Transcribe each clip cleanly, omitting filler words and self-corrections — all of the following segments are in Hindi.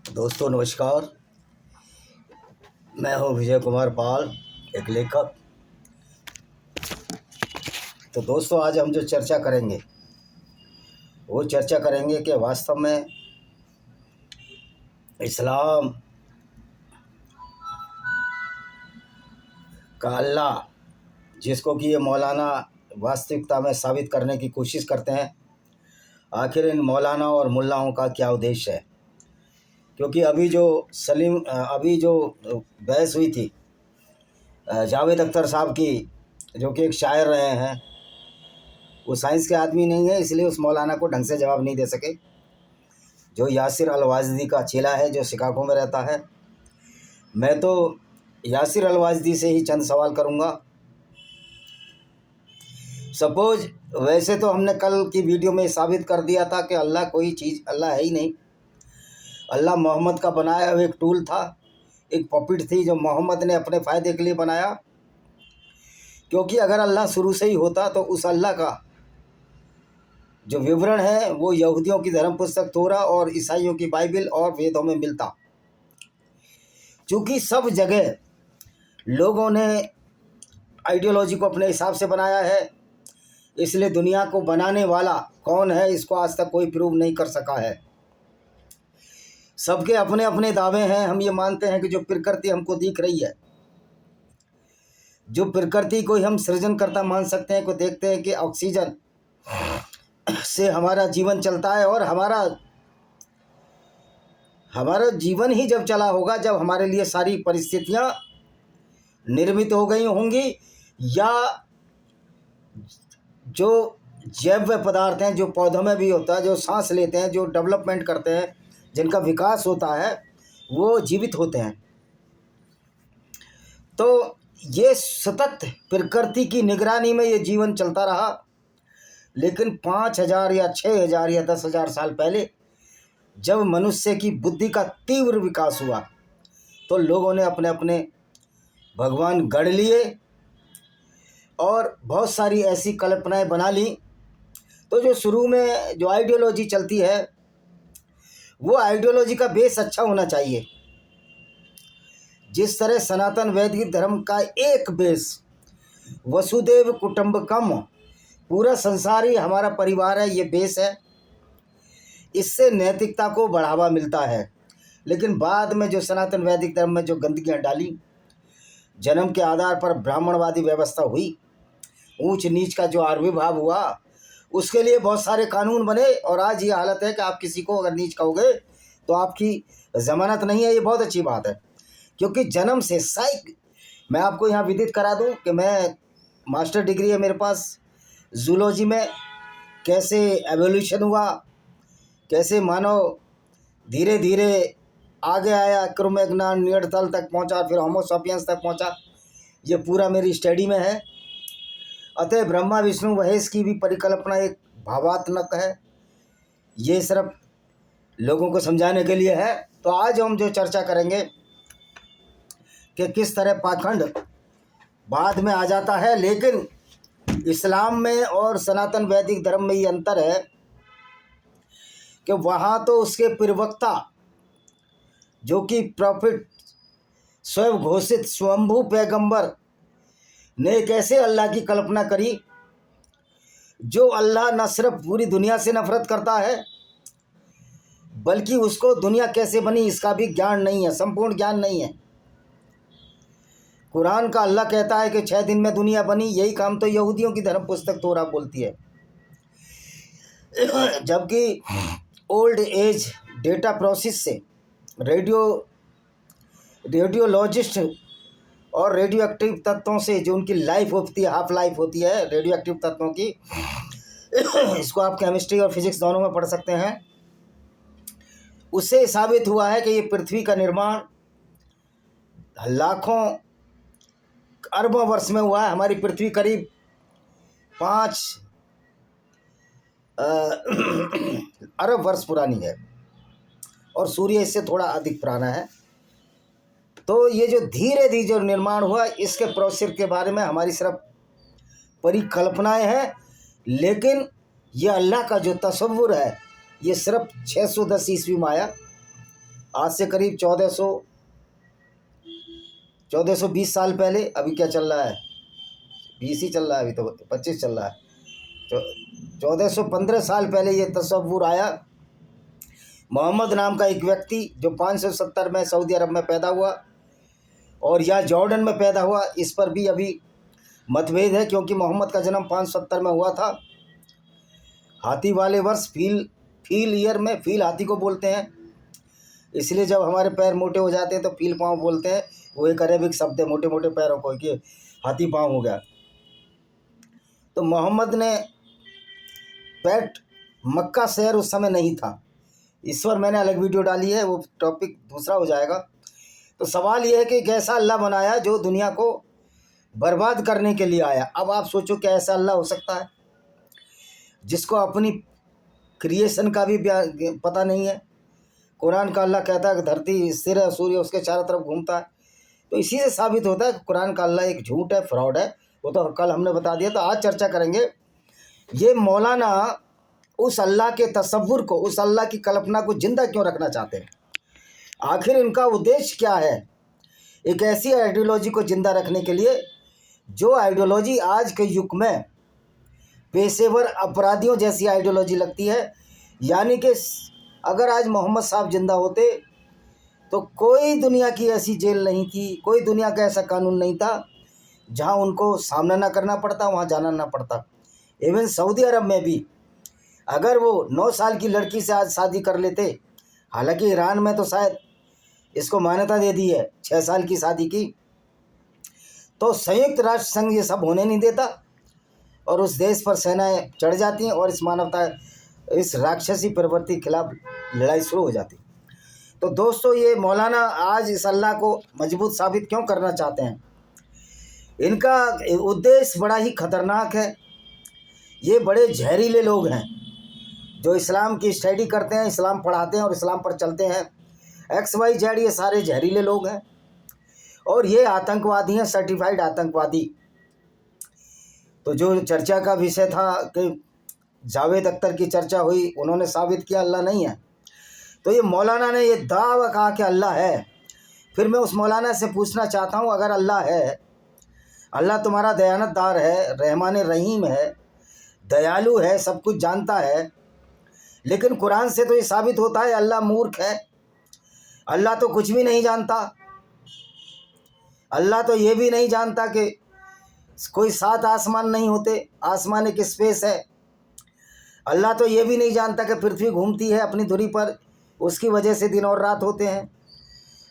दोस्तों नमस्कार। मैं हूं विजय कुमार पाल, एक लेखक। तो दोस्तों आज हम जो चर्चा करेंगे वो चर्चा करेंगे कि वास्तव में इस्लाम का अल्लाह, जिसको कि ये मौलाना वास्तविकता में साबित करने की कोशिश करते हैं, आखिर इन मौलाना और मुल्लाओं का क्या उद्देश्य है। क्योंकि अभी जो बहस हुई थी जावेद अख्तर साहब की, जो कि एक शायर रहे हैं, वो साइंस के आदमी नहीं है, इसलिए उस मौलाना को ढंग से जवाब नहीं दे सके। जो यासिर अल-वाजदी का चेला है, जो शिकागो में रहता है। मैं तो यासिर अल-वाजदी से ही चंद सवाल करूंगा। सपोज, वैसे तो हमने कल की वीडियो में साबित कर दिया था कि अल्लाह कोई चीज़, अल्लाह है ही नहीं। अल्लाह मोहम्मद का बनाया हुआ एक टूल था, एक पॉपिट थी जो मोहम्मद ने अपने फ़ायदे के लिए बनाया। क्योंकि अगर अल्लाह शुरू से ही होता तो उस अल्लाह का जो विवरण है वो यहूदियों की धर्म पुस्तक तोरा और ईसाइयों की बाइबल और वेदों में मिलता। चूँकि सब जगह लोगों ने आइडियोलॉजी को अपने हिसाब से बनाया है, इसलिए दुनिया को बनाने वाला कौन है इसको आज तक कोई प्रूव नहीं कर सका है। सबके अपने अपने दावे हैं। हम ये मानते हैं कि जो प्रकृति हमको दिख रही है, जो प्रकृति को हम सृजनकर्ता मान सकते हैं, को देखते हैं कि ऑक्सीजन से हमारा जीवन चलता है, और हमारा जीवन ही जब चला होगा जब हमारे लिए सारी परिस्थितियां निर्मित हो गई होंगी, या जो जैव पदार्थ हैं जो पौधों में भी होता है, जो सांस लेते हैं, जो डेवलपमेंट करते हैं, जिनका विकास होता है, वो जीवित होते हैं। तो ये सतत प्रकृति की निगरानी में ये जीवन चलता रहा। लेकिन 5,000 या 6,000 या 10,000 साल पहले जब मनुष्य की बुद्धि का तीव्र विकास हुआ तो लोगों ने अपने अपने भगवान गढ़ लिए और बहुत सारी ऐसी कल्पनाएं बना ली। तो जो शुरू में जो आइडियोलॉजी चलती है, वो आइडियोलॉजी का बेस अच्छा होना चाहिए। जिस तरह सनातन वैदिक धर्म का एक बेस वसुदेव कुटुंबकम, पूरा संसार ही हमारा परिवार है, ये बेस है। इससे नैतिकता को बढ़ावा मिलता है। लेकिन बाद में जो सनातन वैदिक धर्म में जो गंदगियाँ डाली, जन्म के आधार पर ब्राह्मणवादी व्यवस्था हुई, ऊंच नीच का जो आविर्भाव हुआ, उसके लिए बहुत सारे कानून बने, और आज ये हालत है कि आप किसी को अगर नीच कहोगे तो आपकी जमानत नहीं है। ये बहुत अच्छी बात है, क्योंकि जन्म से मैं आपको यहाँ विदित करा दूं कि मैं मास्टर डिग्री है मेरे पास जूलॉजी में। कैसे एवोल्यूशन हुआ, कैसे मानव धीरे धीरे आगे आया, क्रोमैग्नन नियंडरथाल तक पहुंचा, फिर होमो सैपियंस तक पहुंचा, ये पूरा मेरी स्टडी में है। अतः ब्रह्मा विष्णु महेश की भी परिकल्पना एक भावात्मक है। ये सिर्फ लोगों को समझाने के लिए है। तो आज हम जो चर्चा करेंगे कि किस तरह पाखंड बाद में आ जाता है, लेकिन इस्लाम में और सनातन वैदिक धर्म में ये अंतर है कि वहाँ तो उसके प्रवक्ता, जो कि प्रॉफिट स्वयं घोषित स्वयंभू पैगंबर ने एक ऐसे अल्लाह की कल्पना करी जो अल्लाह न सिर्फ पूरी दुनिया से नफरत करता है, बल्कि उसको दुनिया कैसे बनी इसका भी ज्ञान नहीं है, संपूर्ण ज्ञान नहीं है। कुरान का अल्लाह कहता है कि 6 दिन में दुनिया बनी, यही काम तो यहूदियों की धर्म पुस्तक तोरा बोलती है। जबकि ओल्ड एज डेटा प्रोसेस से रेडियोलॉजिस्ट और रेडियो एक्टिव तत्वों से जो उनकी लाइफ होती है, हाफ लाइफ होती है रेडियो एक्टिव तत्वों की, इसको आप केमिस्ट्री और फिजिक्स दोनों में पढ़ सकते हैं। उससे साबित हुआ है कि ये पृथ्वी का निर्माण लाखों अरबों वर्ष में हुआ है। हमारी पृथ्वी करीब 5 अरब वर्ष पुरानी है और सूर्य इससे थोड़ा अधिक पुराना है। तो ये जो धीरे धीरे जो निर्माण हुआ, इसके प्रोसेस के बारे में हमारी सिर्फ परिकल्पनाएं हैं। लेकिन ये अल्लाह का जो तस्वुर है, ये सिर्फ 610 ईस्वी में आया। आज से करीब 1420 साल पहले, अभी क्या चल रहा है, 20 ही चल रहा है, अभी तो 25 चल रहा है, 1415 साल पहले ये तसव्वुर आया। मोहम्मद नाम का एक व्यक्ति जो 570 में सऊदी अरब में पैदा हुआ और या जॉर्डन में पैदा हुआ, इस पर भी अभी मतभेद है, क्योंकि मोहम्मद का जन्म 570 में हुआ था। हाथी वाले वर्ष, फील ईयर में, फील हाथी को बोलते हैं, इसलिए जब हमारे पैर मोटे हो जाते हैं तो फील पाँव बोलते हैं। वो एक अरेबिक शब्द है मोटे मोटे पैरों को, कि हाथी पाँव हो गया। तो मोहम्मद ने पैट मक्का शहर उस समय नहीं था। इस पर मैंने अलग वीडियो डाली है, वो टॉपिक दूसरा हो जाएगा। तो सवाल ये है कि कैसा अल्लाह बनाया जो दुनिया को बर्बाद करने के लिए आया। अब आप सोचो क्या ऐसा अल्लाह हो सकता है जिसको अपनी क्रिएशन का भी पता नहीं है। कुरान का अल्लाह कहता है कि धरती स्थिर है, सूर्य उसके चारों तरफ घूमता है। तो इसी से साबित होता है कि कुरान का अल्लाह एक झूठ है, फ्रॉड है। वो तो कल हमने बता दिया। तो आज चर्चा करेंगे ये मौलाना उस अल्लाह के तसव्वुर को, उस अल्लाह की कल्पना को जिंदा क्यों रखना चाहते हैं, आखिर इनका उद्देश्य क्या है। एक ऐसी आइडियोलॉजी को जिंदा रखने के लिए जो आइडियोलॉजी आज के युग में पेशेवर अपराधियों जैसी आइडियोलॉजी लगती है। यानी कि अगर आज मोहम्मद साहब जिंदा होते तो कोई दुनिया की ऐसी जेल नहीं थी, कोई दुनिया का ऐसा कानून नहीं था जहां उनको सामना ना करना पड़ता, वहां जाना ना पड़ता। इवन सऊदी अरब में भी अगर वो 9 साल की लड़की से आज शादी कर लेते, हालांकि ईरान में तो शायद इसको मान्यता दे दी है 6 साल की शादी की, तो संयुक्त राष्ट्र संघ ये सब होने नहीं देता और उस देश पर सेनाएं चढ़ जाती हैं और इस मानवता, इस राक्षसी प्रवृत्ति के खिलाफ लड़ाई शुरू हो जाती। तो दोस्तों, ये मौलाना आज इस अल्लाह को मजबूत साबित क्यों करना चाहते हैं। इनका उद्देश्य बड़ा ही खतरनाक है। ये बड़े जहरीले लोग हैं जो इस्लाम की स्टडी करते हैं, इस्लाम पढ़ाते हैं और इस्लाम पर चलते हैं। XYZ ये सारे जहरीले लोग हैं और ये आतंकवादी हैं, सर्टिफाइड आतंकवादी। तो जो चर्चा का विषय था कि जावेद अख्तर की चर्चा हुई, उन्होंने साबित किया अल्लाह नहीं है। तो ये मौलाना ने ये दावा कहा कि अल्लाह है। फिर मैं उस मौलाना से पूछना चाहता हूँ, अगर अल्लाह है, अल्लाह तुम्हारा दयानतदार है, रहमान रहीम है, दयालु है, सब कुछ जानता है, लेकिन कुरान से तो ये साबित होता है अल्लाह मूर्ख है। अल्लाह तो कुछ भी नहीं जानता। अल्लाह तो ये भी नहीं जानता कि कोई 7 आसमान नहीं होते, आसमान एक स्पेस है। अल्लाह तो ये भी नहीं जानता कि पृथ्वी घूमती है अपनी धुरी पर, उसकी वजह से दिन और रात होते हैं।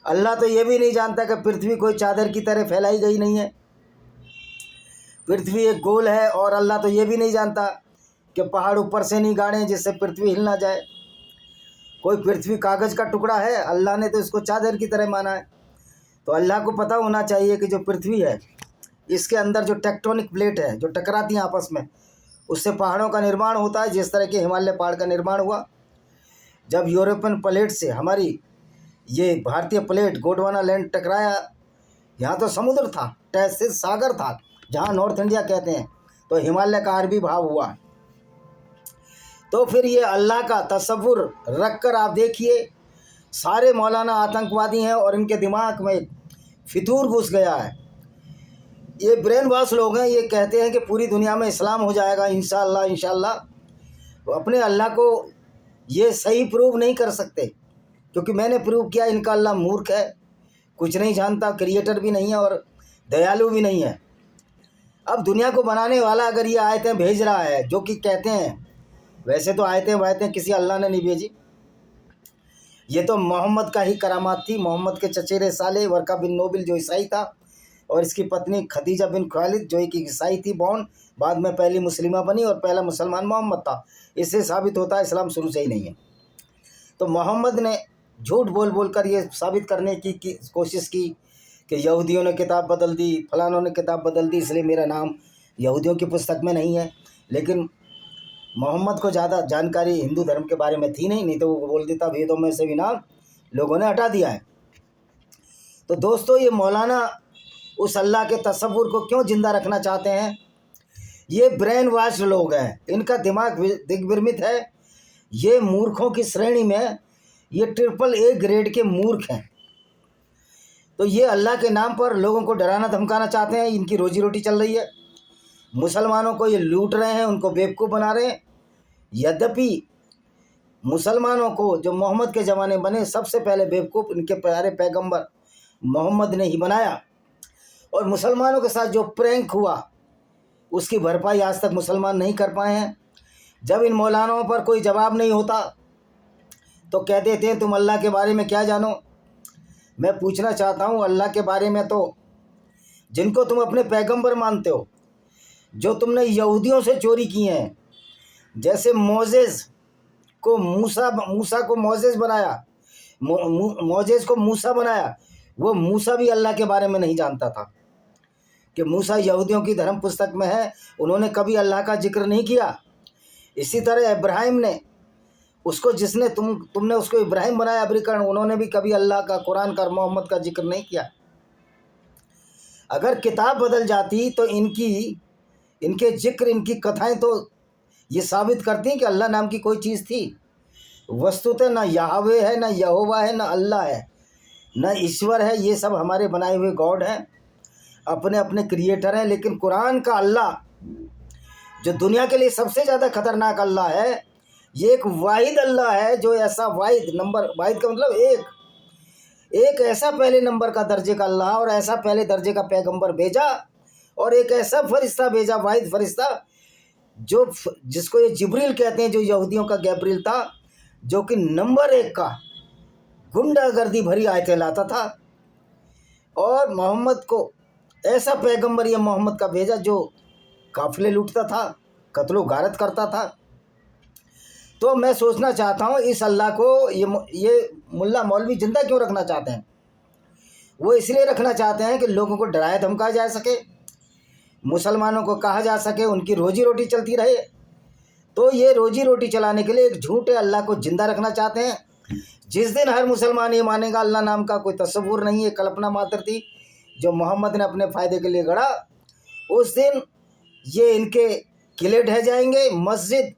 अल्लाह तो ये भी नहीं जानता कि पृथ्वी कोई चादर की तरह फैलाई गई नहीं है, पृथ्वी एक गोल है। और अल्लाह तो ये भी नहीं जानता कि पहाड़ ऊपर से नहीं गाड़े जिससे पृथ्वी हिल ना जाए। कोई पृथ्वी कागज़ का टुकड़ा है, अल्लाह ने तो इसको चादर की तरह माना है। तो अल्लाह को पता होना चाहिए कि जो पृथ्वी है, इसके अंदर जो टेक्टोनिक प्लेट है जो टकराती हैं आपस में, उससे पहाड़ों का निर्माण होता है। जिस तरह के हिमालय पहाड़ का निर्माण हुआ जब यूरोपियन प्लेट से हमारी ये भारतीय प्लेट गोंडवाना लैंड टकराया। यहाँ तो समुद्र था, तहसील सागर था, जहाँ नॉर्थ इंडिया कहते हैं, तो हिमालय का अरबी भाव हुआ। तो फिर ये अल्लाह का तसव्वुर रख कर आप देखिए, सारे मौलाना आतंकवादी हैं और इनके दिमाग में फितूर घुस गया है। ये ब्रेन वॉश लोग हैं। ये कहते हैं कि पूरी दुनिया में इस्लाम हो जाएगा इंशाअल्लाह इंशाअल्लाह। तो अपने अल्लाह को ये सही प्रूव नहीं कर सकते, क्योंकि मैंने प्रूव किया इनका अल्लाह मूर्ख है, कुछ नहीं जानता, क्रिएटर भी नहीं है और दयालु भी नहीं है। अब दुनिया को बनाने वाला अगर ये आयतें भेज रहा है जो कि कहते हैं, वैसे तो आयतें किसी अल्लाह ने नहीं भेजी, ये तो मोहम्मद का ही करामात थी। मोहम्मद के चचेरे साले वर्का बिन नोबिल जो ईसाई था और इसकी पत्नी खदीजा बिन खालिद जो एक ईसाई थी बॉन्ड, बाद में पहली मुस्लिमा बनी और पहला मुसलमान मोहम्मद था। इससे साबित होता है इस्लाम शुरू से ही नहीं है। तो मोहम्मद ने झूठ बोल बोल कर ये साबित करने की कोशिश की कि यहूदियों ने किताब बदल दी, फलानों ने किताब बदल दी, इसलिए मेरा नाम यहूदियों की पुस्तक में नहीं है। लेकिन मोहम्मद को ज़्यादा जानकारी हिंदू धर्म के बारे में थी नहीं तो वो बोल देता वेदों में से भी नाम लोगों ने हटा दिया है। तो दोस्तों, ये मौलाना उस अल्लाह के तसव्वुर को क्यों जिंदा रखना चाहते हैं। ये ब्रेन वॉश लोग हैं, इनका दिमाग दिग्भ्रमित है। ये मूर्खों की श्रेणी में ये ट्रिपल ए ग्रेड के मूर्ख हैं। तो ये अल्लाह के नाम पर लोगों को डराना धमकाना चाहते हैं। इनकी रोजी रोटी चल रही है। मुसलमानों को ये लूट रहे हैं, उनको बेवकूफ़ बना रहे हैं। यद्यपि मुसलमानों को जो मोहम्मद के ज़माने बने, सबसे पहले बेवकूफ़ इनके प्यारे पैगंबर मोहम्मद ने ही बनाया। और मुसलमानों के साथ जो प्रैंक हुआ उसकी भरपाई आज तक मुसलमान नहीं कर पाए हैं। जब इन मौलानाओं पर कोई जवाब नहीं होता तो कह देते हैं तुम अल्लाह के बारे में क्या जानो। मैं पूछना चाहता हूँ, अल्लाह के बारे में तो जिनको तुम अपने पैगंबर मानते हो, जो तुमने यहूदियों से चोरी किए हैं, जैसे मोजेस को मूसा को मोजेस बनाया, मोजेस को मूसा बनाया, वो मूसा भी अल्लाह के बारे में नहीं जानता था कि मूसा यहूदियों की धर्म पुस्तक में है। उन्होंने कभी अल्लाह का जिक्र नहीं किया। इसी तरह इब्राहिम ने उसको, जिसने तुमने उसको इब्राहिम बनाया अब्रिकर्ण, उन्होंने भी कभी अल्लाह का, कुरान का, मोहम्मद का जिक्र नहीं किया। अगर किताब बदल जाती तो इनके जिक्र, इनकी कथाएं तो ये साबित करती हैं कि अल्लाह नाम की कोई चीज़ थी। वस्तुतः ना याहवे है, ना यहोवा है, ना अल्लाह है, ना ईश्वर है। ये सब हमारे बनाए हुए गॉड हैं, अपने अपने क्रिएटर हैं। लेकिन कुरान का अल्लाह, जो दुनिया के लिए सबसे ज़्यादा खतरनाक अल्लाह है, ये एक वाहिद अल्लाह है, जो ऐसा वाहिद का मतलब एक ऐसा पहले नंबर का दर्जे का अल्लाह और ऐसा पहले दर्जे का पैगंबर भेजा और एक ऐसा फरिश्ता भेजा, वाहिद फरिश्ता, जिसको ये जिब्रील कहते हैं, जो यहूदियों का गैब्रिल था, जो कि नंबर 1 का गुंडागर्दी भरी आयतें लाता था। और मोहम्मद को ऐसा पैगंबर ये मोहम्मद का भेजा जो काफिले लूटता था, कत्लो गारत करता था। तो मैं सोचना चाहता हूँ, इस अल्लाह को ये मुल्ला मौलवी जिंदा क्यों रखना चाहते हैं? वो इसलिए रखना चाहते हैं कि लोगों को डराया धमकाया जा सके, मुसलमानों को कहा जा सके, उनकी रोजी रोटी चलती रहे। तो ये रोजी रोटी चलाने के लिए एक झूठे अल्लाह को जिंदा रखना चाहते हैं। जिस दिन हर मुसलमान ये मानेगा अल्लाह नाम का कोई तस्वुर नहीं है, कल्पना मात्र थी जो मोहम्मद ने अपने फ़ायदे के लिए गढ़ा, उस दिन ये इनके किले ढह जाएंगे। मस्जिद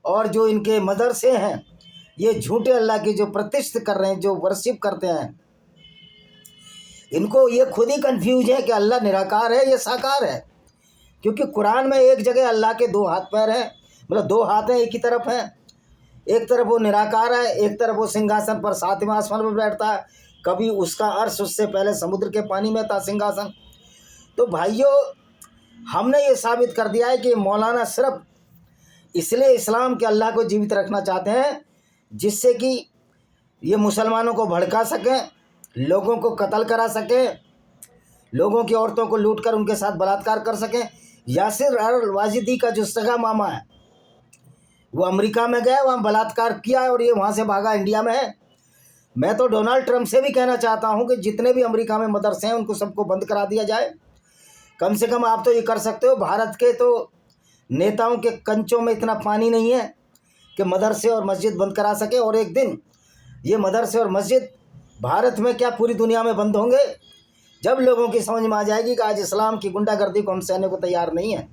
और जो इनके मदरसे हैं, ये झूठे अल्लाह की जो प्रतिष्ठित कर रहे हैं, जो वर्शिप करते हैं, इनको ये खुद ही कंफ्यूज है कि अल्लाह निराकार है या साकार है। क्योंकि कुरान में एक जगह अल्लाह के 2 हाथ पैर हैं, मतलब 2 हाथ हैं, एक ही तरफ हैं। एक तरफ वो निराकार है, एक तरफ वो सिंहासन पर 7वें आसमान पर बैठता है। कभी उसका अर्श उससे पहले समुद्र के पानी में था सिंहासन। तो भाइयों, हमने ये साबित कर दिया है कि मौलाना सिर्फ इसलिए इस्लाम के अल्लाह को जीवित रखना चाहते हैं जिससे कि ये मुसलमानों को भड़का सकें, लोगों को कत्ल करा सकें, लोगों की औरतों को लूटकर उनके साथ बलात्कार कर सकें। यासिर अल वाजिदी का जो सगा मामा है, वो अमेरिका में गया, वहाँ बलात्कार किया और ये वहाँ से भागा, इंडिया में है। मैं तो डोनाल्ड ट्रंप से भी कहना चाहता हूँ कि जितने भी अमेरिका में मदरसे हैं उनको सबको बंद करा दिया जाए। कम से कम आप तो ये कर सकते हो। भारत के तो नेताओं के कंचों में इतना पानी नहीं है कि मदरसे और मस्जिद बंद करा सके। और एक दिन ये मदरसे और मस्जिद भारत में क्या पूरी दुनिया में बंद होंगे, जब लोगों की समझ में आ जाएगी कि आज इस्लाम की गुंडागर्दी को हम सहने को तैयार नहीं है।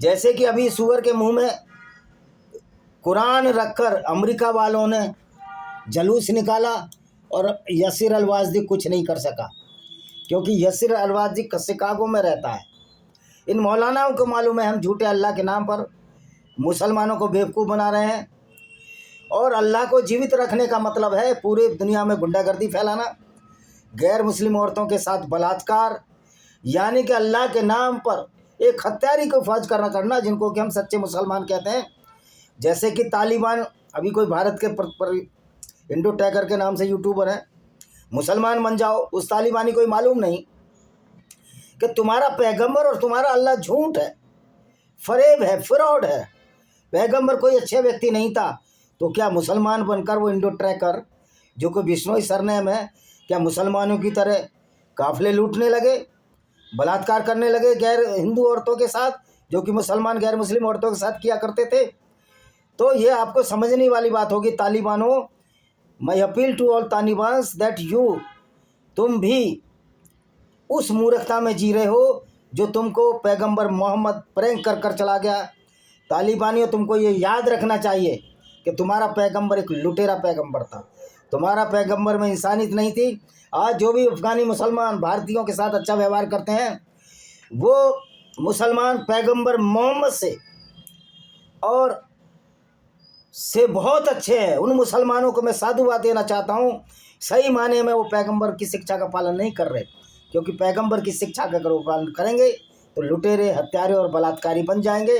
जैसे कि अभी सूअर के मुंह में कुरान रखकर अमेरिका वालों ने जलूस निकाला और यासिर अल वाजिदी कुछ नहीं कर सका, क्योंकि यासिर अल वाजिदी शिकागो में रहता है। इन मौलानाओं को मालूम है हम झूठे अल्लाह के नाम पर मुसलमानों को बेवकूफ़ बना रहे हैं। और अल्लाह को जीवित रखने का मतलब है पूरे दुनिया में गुंडागर्दी फैलाना, गैर मुस्लिम औरतों के साथ बलात्कार, यानी कि अल्लाह के नाम पर एक हत्यारी को फौज करना, जिनको कि हम सच्चे मुसलमान कहते हैं। जैसे कि तालिबान, अभी कोई भारत के इंडो टैगर के नाम से यूट्यूबर है, मुसलमान बन जाओ, उस तालिबानी कोई मालूम नहीं कि तुम्हारा पैगंबर और तुम्हारा अल्लाह झूठ है, फरेब है, फ्रॉड है। पैगंबर कोई अच्छे व्यक्ति नहीं था, तो क्या मुसलमान बनकर वो इंडो ट्रैकर, जो कोई बिश्नोई सरनेम है, क्या मुसलमानों की तरह काफिले लूटने लगे, बलात्कार करने लगे गैर हिंदू औरतों के साथ, जो कि मुसलमान गैर मुस्लिम औरतों के साथ किया करते थे? तो ये आपको समझने वाली बात होगी तालिबानों। My appeal to all Talibans that तुम भी उस मूर्खता में जी रहे हो जो तुमको पैगंबर मोहम्मद प्रैंक कर चला गया। तालिबानियों, तुमको ये याद रखना चाहिए कि तुम्हारा पैगंबर एक लुटेरा पैगंबर था, तुम्हारा पैगंबर में इंसानियत नहीं थी। आज जो भी अफगानी मुसलमान भारतीयों के साथ अच्छा व्यवहार करते हैं वो मुसलमान पैगंबर मोहम्मद से और से बहुत अच्छे हैं। उन मुसलमानों को मैं साधुवाद देना चाहता हूँ, सही माने में वो पैगंबर की शिक्षा का पालन नहीं कर रहे, क्योंकि पैगंबर की शिक्षा का अगर वो पालन करेंगे तो लुटेरे, हत्यारे और बलात्कारी बन जाएंगे,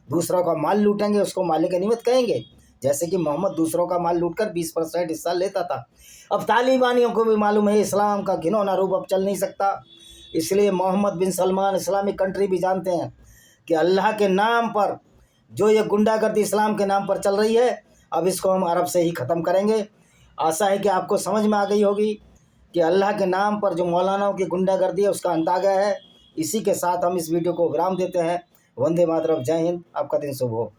दूसरों का माल लूटेंगे, उसको मालिक गनीमत कहेंगे। जैसे कि मोहम्मद दूसरों का माल लूटकर 20% हिस्सा लेता था। अब तालिबानियों को भी मालूम है इस्लाम का घिनौना रूप अब चल नहीं सकता, इसलिए मोहम्मद बिन सलमान इस्लामिक कंट्री भी जानते हैं कि अल्लाह के नाम पर जो ये गुंडागर्दी इस्लाम के नाम पर चल रही है, अब इसको हम अरब से ही ख़त्म करेंगे। आशा है कि आपको समझ में आ गई होगी कि अल्लाह के नाम पर जो मौलानाओं की गुंडागर्दी है उसका अंत आ गया है। इसी के साथ हम इस वीडियो को विराम देते हैं। वंदे मातरम, जय हिंद, आपका दिन शुभ हो।